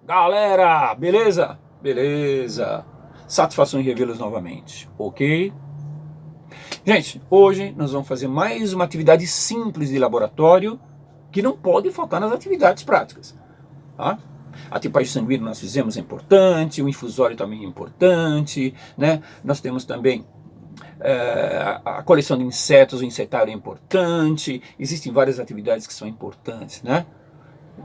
Galera, beleza? Beleza. Satisfação em revê-los novamente, ok? Gente, hoje nós vamos fazer mais uma atividade simples de laboratório que não pode faltar nas atividades práticas, tá? A tipagem sanguínea nós fizemos é importante, o infusório também é importante, né? Nós temos também a coleção de insetos, o insetário é importante, existem várias atividades que são importantes, né?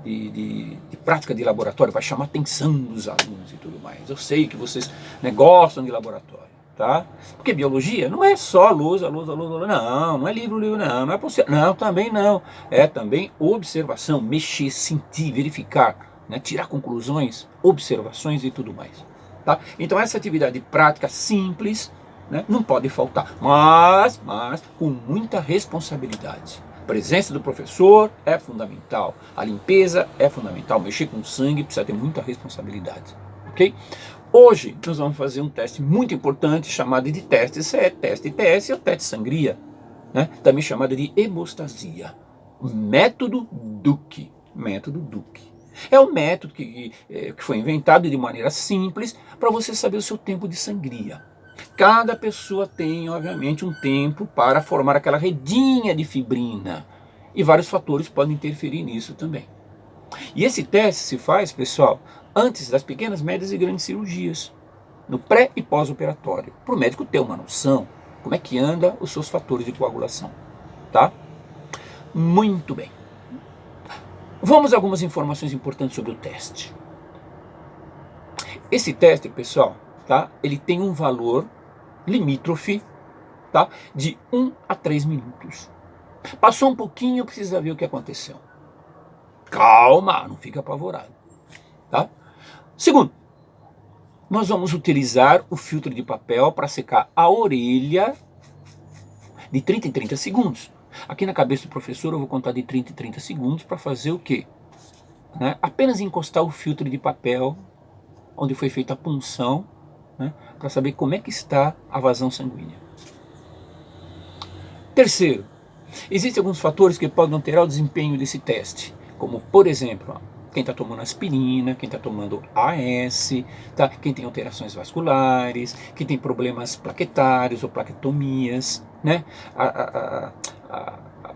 De prática de laboratório, vai chamar a atenção dos alunos e tudo mais. Eu sei que vocês, né, gostam de laboratório, tá? Porque biologia não é só luz, não é livro, não é possível, não, também não. É também observação, mexer, sentir, verificar, né, tirar conclusões, observações e tudo mais, tá? Então essa atividade prática simples, né, não pode faltar, mas com muita responsabilidade. A presença do professor é fundamental, a limpeza é fundamental, mexer com sangue precisa ter muita responsabilidade, ok? Hoje nós vamos fazer um teste muito importante chamado de teste CE, teste TS, ou teste sangria, né? Também chamado de hemostasia, método Duke, É um método que foi inventado de maneira simples para você saber o seu tempo de sangria. Cada pessoa tem, obviamente, um tempo para formar aquela redinha de fibrina. E vários fatores podem interferir nisso também. E esse teste se faz, pessoal, antes das pequenas, médias e grandes cirurgias, no pré e pós-operatório, para o médico ter uma noção como é que anda os seus fatores de coagulação, tá? Muito bem. Vamos a algumas informações importantes sobre o teste. Esse teste, pessoal, tá? Ele tem um valor limítrofe, tá? De 1 a 3 minutos. Passou um pouquinho, precisa ver o que aconteceu. Calma, não fica apavorado, tá? Segundo, nós vamos utilizar o filtro de papel para secar a orelha de 30 em 30 segundos. Aqui na cabeça do professor eu vou contar de 30 em 30 segundos para fazer o quê? Né? Apenas encostar o filtro de papel onde foi feita a punção, né? Para saber como é que está a vazão sanguínea. Terceiro, existem alguns fatores que podem alterar o desempenho desse teste, como, por exemplo, quem está tomando aspirina, quem está tomando AS, tá? Quem tem alterações vasculares, quem tem problemas plaquetários ou plaquetomias, né?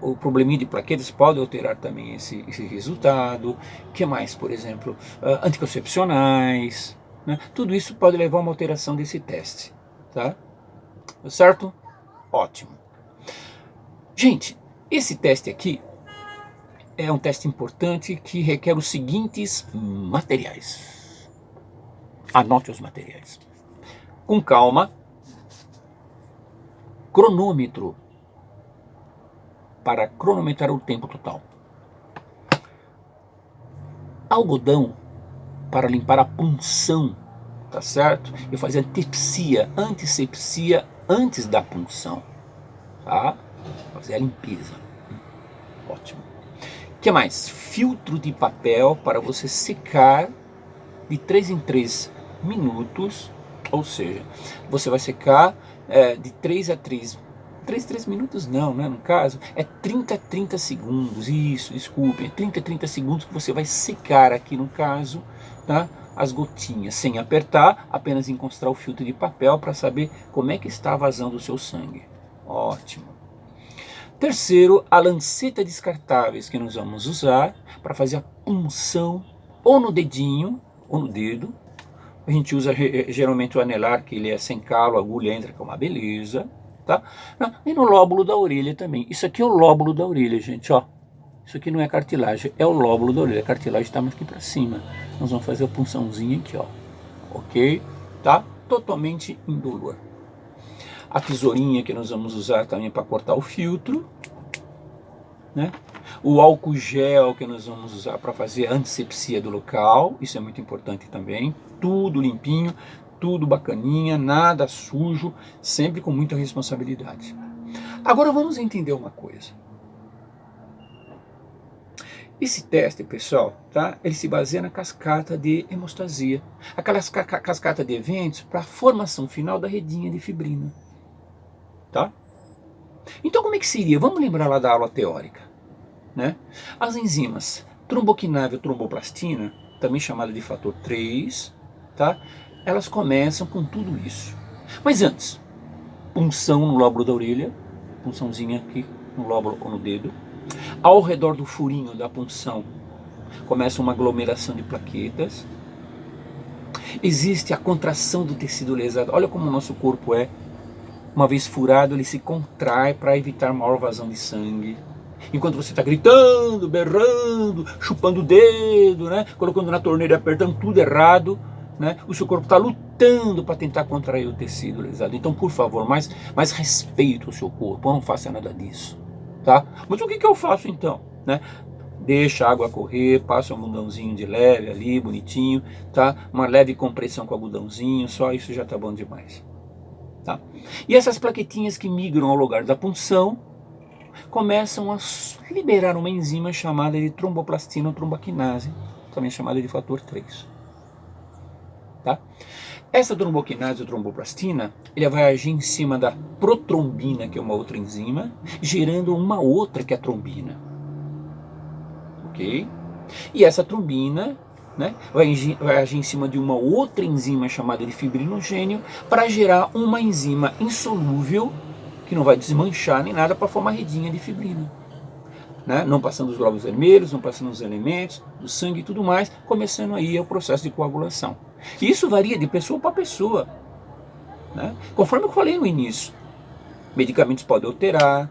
O probleminha de plaquetas pode alterar também esse resultado. O que mais, por exemplo? Anticoncepcionais, né? Tudo isso pode levar a uma alteração desse teste, tá? Certo? Ótimo. Gente, esse teste aqui é um teste importante que requer os seguintes materiais. Anote os materiais. Com calma. Cronômetro para cronometrar o tempo total. Algodão para limpar a punção, tá certo? E fazer antisepsia antes da punção, tá? Fazer a limpeza. Ótimo. O que mais? Filtro de papel para você secar de 3 em 3 minutos, ou seja, você vai secar de 3 a 3 minutos não, né, no caso, é 30 a 30 segundos, isso, desculpem, é 30 a 30 segundos que você vai secar aqui no caso, tá, as gotinhas, sem apertar, apenas encostar o filtro de papel para saber como é que está vazando o seu sangue. Ótimo. Terceiro, a lanceta descartáveis que nós vamos usar para fazer a punção ou no dedinho ou no dedo. A gente usa geralmente o anelar, que ele é sem calo, a agulha entra, que é uma beleza, tá? E no lóbulo da orelha também. Isso aqui é o lóbulo da orelha, gente, ó. Isso aqui não é cartilagem, é o lóbulo da orelha. A cartilagem está mais aqui para cima. Nós vamos fazer a punçãozinha aqui, ó. Ok? Tá? Totalmente indolor. A tesourinha que nós vamos usar também para cortar o filtro, né? O álcool gel que nós vamos usar para fazer a antisepsia do local, isso é muito importante também. Tudo limpinho, tudo bacaninha, nada sujo, sempre com muita responsabilidade. Agora vamos entender uma coisa. Esse teste, pessoal, tá? Ele se baseia na cascata de hemostasia, aquelas cascata de eventos para a formação final da redinha de fibrina, tá? Então como é que seria? Vamos lembrar lá da aula teórica, né? As enzimas tromboquinável tromboplastina, também chamada de fator 3, tá? Elas começam com tudo isso. Mas antes, punção no lóbulo da orelha, punçãozinha aqui no lóbulo ou no dedo. Ao redor do furinho da punção começa uma aglomeração de plaquetas. Existe a contração do tecido lesado. Olha como o nosso corpo é. Uma vez furado, ele se contrai para evitar maior vazão de sangue. Enquanto você está gritando, berrando, chupando o dedo, né? Colocando na torneira, apertando tudo errado, né? O seu corpo está lutando para tentar contrair o tecido lesado. Então, por favor, mais respeito ao seu corpo, não faça nada disso, tá? Mas o que eu faço então, né? Deixa a água correr, passa um algodãozinho de leve ali, bonitinho, tá? Uma leve compressão com o algodãozinho, só isso já tá bom demais, tá? E essas plaquetinhas que migram ao lugar da punção começam a liberar uma enzima chamada de tromboplastina ou tromboquinase, também chamada de fator 3, tá? Essa tromboquinase ou tromboplastina, ele vai agir em cima da protrombina, que é uma outra enzima, gerando uma outra que é a trombina. Ok? E essa trombina, né, vai agir em cima de uma outra enzima chamada de fibrinogênio para gerar uma enzima insolúvel que não vai desmanchar nem nada para formar redinha de fibrina, né, não passando os glóbulos vermelhos, não passando os elementos do sangue e tudo mais, começando aí o processo de coagulação. E isso varia de pessoa para pessoa, né, conforme eu falei no início. Medicamentos podem alterar,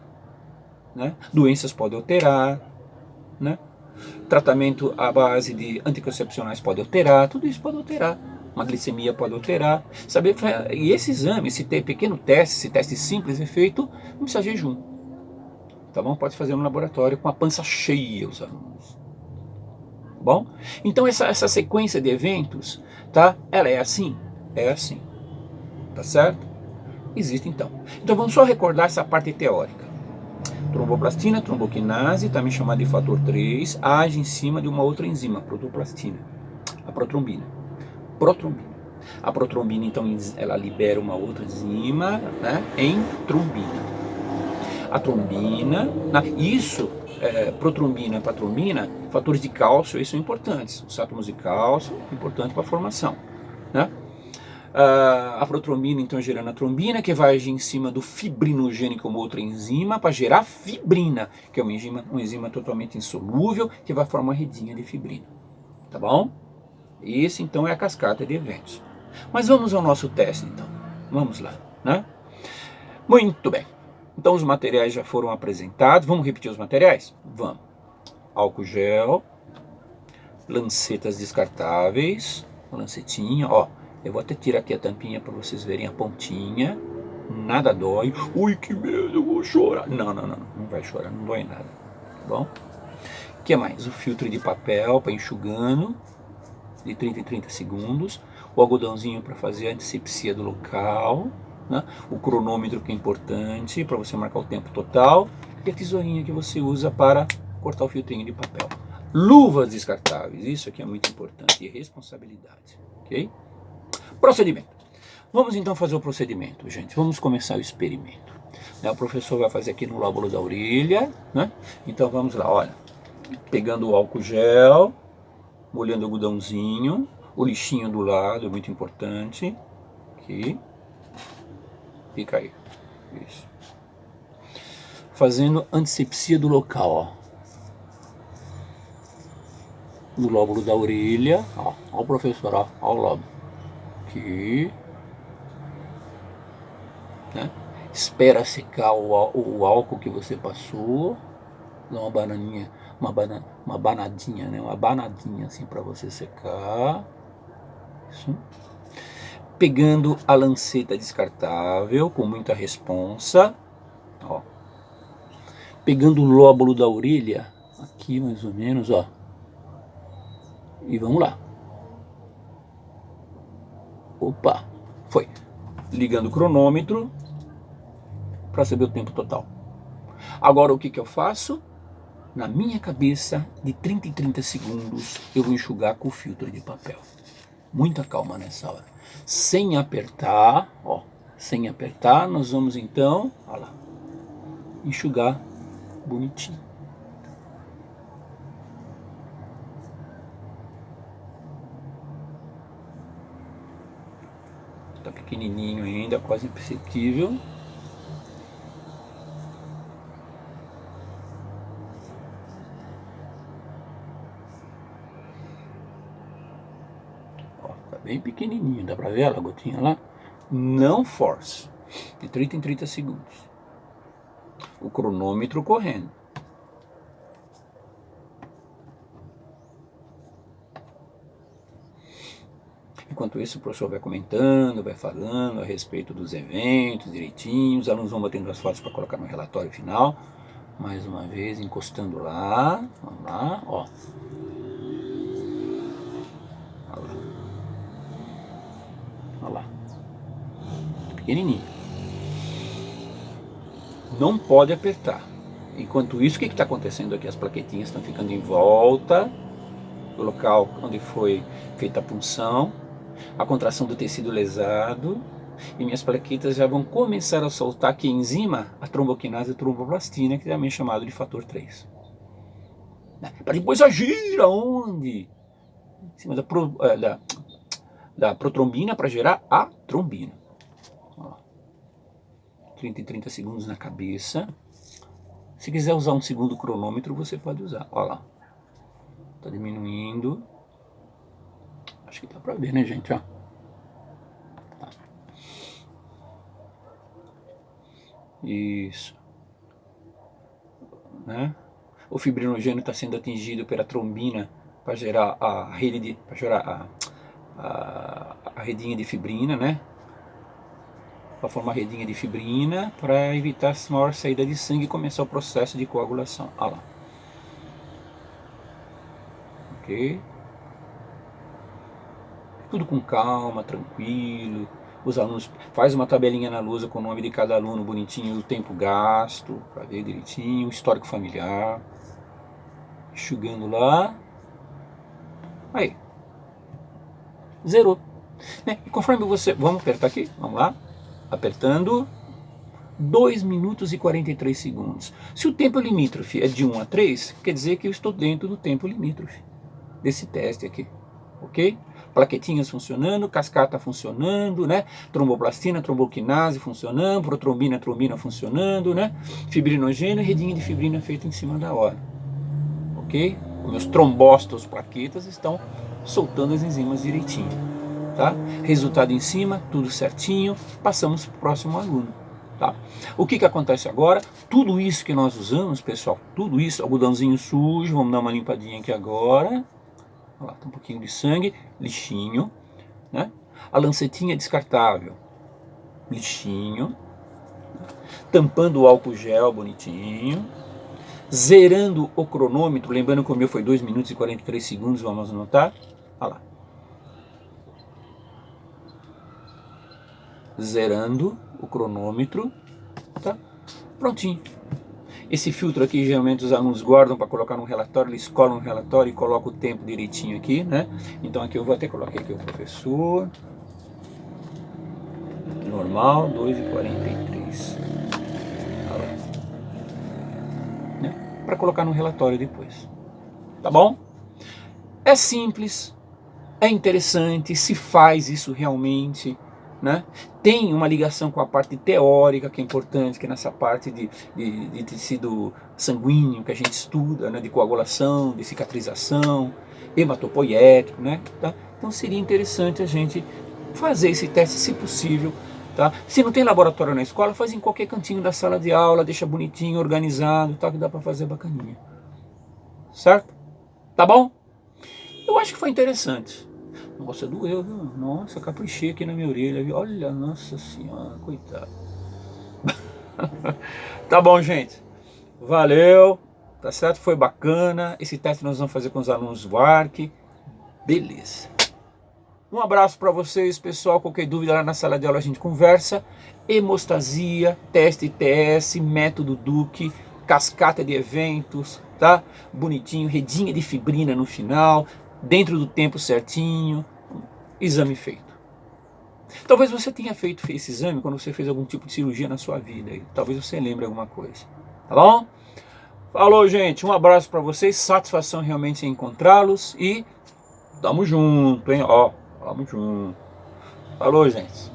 né, doenças podem alterar, né, tratamento à base de anticoncepcionais pode alterar, tudo isso pode alterar. Uma glicemia pode alterar. Saber, e esse exame, esse pequeno teste, esse teste simples é feito, não precisa jejum. Tá bom? Pode fazer no laboratório com a pança cheia, os alunos. Tá bom? Então essa sequência de eventos, tá? Ela é assim? É assim. Tá certo? Existe então. Então vamos só recordar essa parte teórica. Tromboplastina, tromboquinase, também chamada de fator 3, age em cima de uma outra enzima, a protoplastina, a protrombina. A protrombina, então, ela libera uma outra enzima, né, em trombina. A trombina, isso, protrombina e patrombina, fatores de cálcio, eles são importantes. Os átomos de cálcio, importante para a formação, né? A protrombina, então, gerando a trombina, que vai agir em cima do fibrinogênio como outra enzima, para gerar fibrina, que é uma enzima totalmente insolúvel, que vai formar uma redinha de fibrina. Tá bom? Esse, então, é a cascata de eventos. Mas vamos ao nosso teste, então. Vamos lá, né? Muito bem. Então, os materiais já foram apresentados. Vamos repetir os materiais? Vamos. Álcool gel, lancetas descartáveis, lancetinha, ó. Eu vou até tirar aqui a tampinha para vocês verem a pontinha. Nada dói. Ui, que medo, eu vou chorar. Não vai chorar, não dói nada. Tá bom? O que mais? O filtro de papel para enxugando, de 30 em 30 segundos. O algodãozinho para fazer a antisepsia do local. Né? O cronômetro, que é importante para você marcar o tempo total. E a tesourinha que você usa para cortar o filtrinho de papel. Luvas descartáveis, isso aqui é muito importante. E responsabilidade, ok? Procedimento. Vamos então fazer o procedimento, gente. Vamos começar o experimento. O professor vai fazer aqui no lóbulo da orelha, né? Então vamos lá, olha. Pegando o álcool gel, molhando o algodãozinho, o lixinho do lado, é muito importante. Aqui. Fica aí. Isso. Fazendo antisepsia do local, ó. No lóbulo da orelha, ó. Ó o professor, ó. Ó o lóbulo. Aqui. Né? Espera secar o álcool que você passou, dá uma bananinha, uma banadinha, né? Uma banadinha assim para você secar. Isso. Pegando a lanceta descartável com muita responsa, ó. Pegando o lóbulo da orelha, aqui mais ou menos, ó. E vamos lá. Opa, foi. Ligando o cronômetro para saber o tempo total. Agora o que eu faço? Na minha cabeça, de 30 em 30 segundos, eu vou enxugar com o filtro de papel. Muita calma nessa hora. Sem apertar, ó. Sem apertar, nós vamos então, ó lá, enxugar bonitinho. Tá pequenininho ainda, quase imperceptível. Ó, tá bem pequenininho, dá pra ver ela, a gotinha lá? Não force, de 30 em 30 segundos. O cronômetro correndo. Enquanto isso, o professor vai comentando, vai falando a respeito dos eventos direitinho. Os alunos vão batendo as fotos para colocar no relatório final. Mais uma vez, encostando lá. Vamos lá, ó. Olha lá. Olha lá. Pequenininho. Não pode apertar. Enquanto isso, o que está acontecendo aqui? As plaquetinhas estão ficando em volta do local onde foi feita a punção, a contração do tecido lesado, e minhas plaquetas já vão começar a soltar aqui a enzima, a tromboquinase e tromboplastina, que também é chamado de fator 3. Para depois agir aonde? Em cima da protrombina para gerar a trombina. Ó. 30 em 30 segundos na cabeça. Se quiser usar um segundo cronômetro, você pode usar. Olha lá. Tá diminuindo. Acho que dá pra ver, né, gente? Ó. Tá. Isso. Né? O fibrinogênio está sendo atingido pela trombina para gerar a rede para gerar a redinha de fibrina, né? Para formar a redinha de fibrina para evitar a maior saída de sangue e começar o processo de coagulação. Olha lá. Ok? Tudo com calma, tranquilo. Os alunos faz uma tabelinha na lousa com o nome de cada aluno bonitinho, o tempo gasto, para ver direitinho, o histórico familiar. Enxugando lá. Aí. Zerou. Né? E conforme você... Vamos apertar aqui? Vamos lá. Apertando. 2 minutos e 43 segundos. Se o tempo limítrofe é de 1 a 3, quer dizer que eu estou dentro do tempo limítrofe desse teste aqui. Ok? Plaquetinhas funcionando, cascata funcionando, né? Tromboplastina, tromboquinase funcionando, protrombina, trombina funcionando, né? Fibrinogênio, redinha de fibrina feita em cima da hora. Ok? Os meus trombócitos plaquetas estão soltando as enzimas direitinho. Tá? Resultado em cima, tudo certinho, passamos para o próximo aluno. Tá? O que acontece agora? Tudo isso que nós usamos, pessoal, tudo isso, algodãozinho sujo, vamos dar uma limpadinha aqui agora. Olha lá, tá um pouquinho de sangue, lixinho, né? A lancetinha descartável, lixinho, tampando o álcool gel bonitinho, zerando o cronômetro, lembrando que o meu foi 2 minutos e 43 segundos, vamos anotar, olha lá. Zerando o cronômetro, tá? Prontinho. Esse filtro aqui, geralmente os alunos guardam para colocar no relatório, eles colam no relatório e colocam o tempo direitinho aqui, né? Então aqui eu vou até colocar aqui o professor. Normal, 2h43. Né? Para colocar no relatório depois. Tá bom? É simples, é interessante, se faz isso realmente, né? Tem uma ligação com a parte teórica que é importante, que é nessa parte de tecido sanguíneo que a gente estuda, né? De coagulação, de cicatrização, hematopoiético, né? Tá? Então seria interessante a gente fazer esse teste, se possível. Tá? Se não tem laboratório na escola, faz em qualquer cantinho da sala de aula, deixa bonitinho, organizado, tá? Que dá para fazer bacaninha. Certo? Tá bom? Eu acho que foi interessante. Nossa, doeu, viu? Nossa, caprichei aqui na minha orelha, viu? Olha, nossa senhora, coitado. Tá bom, gente. Valeu. Tá certo? Foi bacana. Esse teste nós vamos fazer com os alunos do ARC. Beleza. Um abraço para vocês, pessoal. Qualquer dúvida lá na sala de aula a gente conversa. Hemostasia, teste ITS, método Duque, cascata de eventos, tá? Bonitinho, redinha de fibrina no final, dentro do tempo certinho, exame feito. Talvez você tenha feito esse exame quando você fez algum tipo de cirurgia na sua vida. Talvez você lembre alguma coisa, tá bom? Falou, gente. Um abraço para vocês. Satisfação realmente em encontrá-los e tamo junto, hein? Ó, tamo junto. Falou, gente.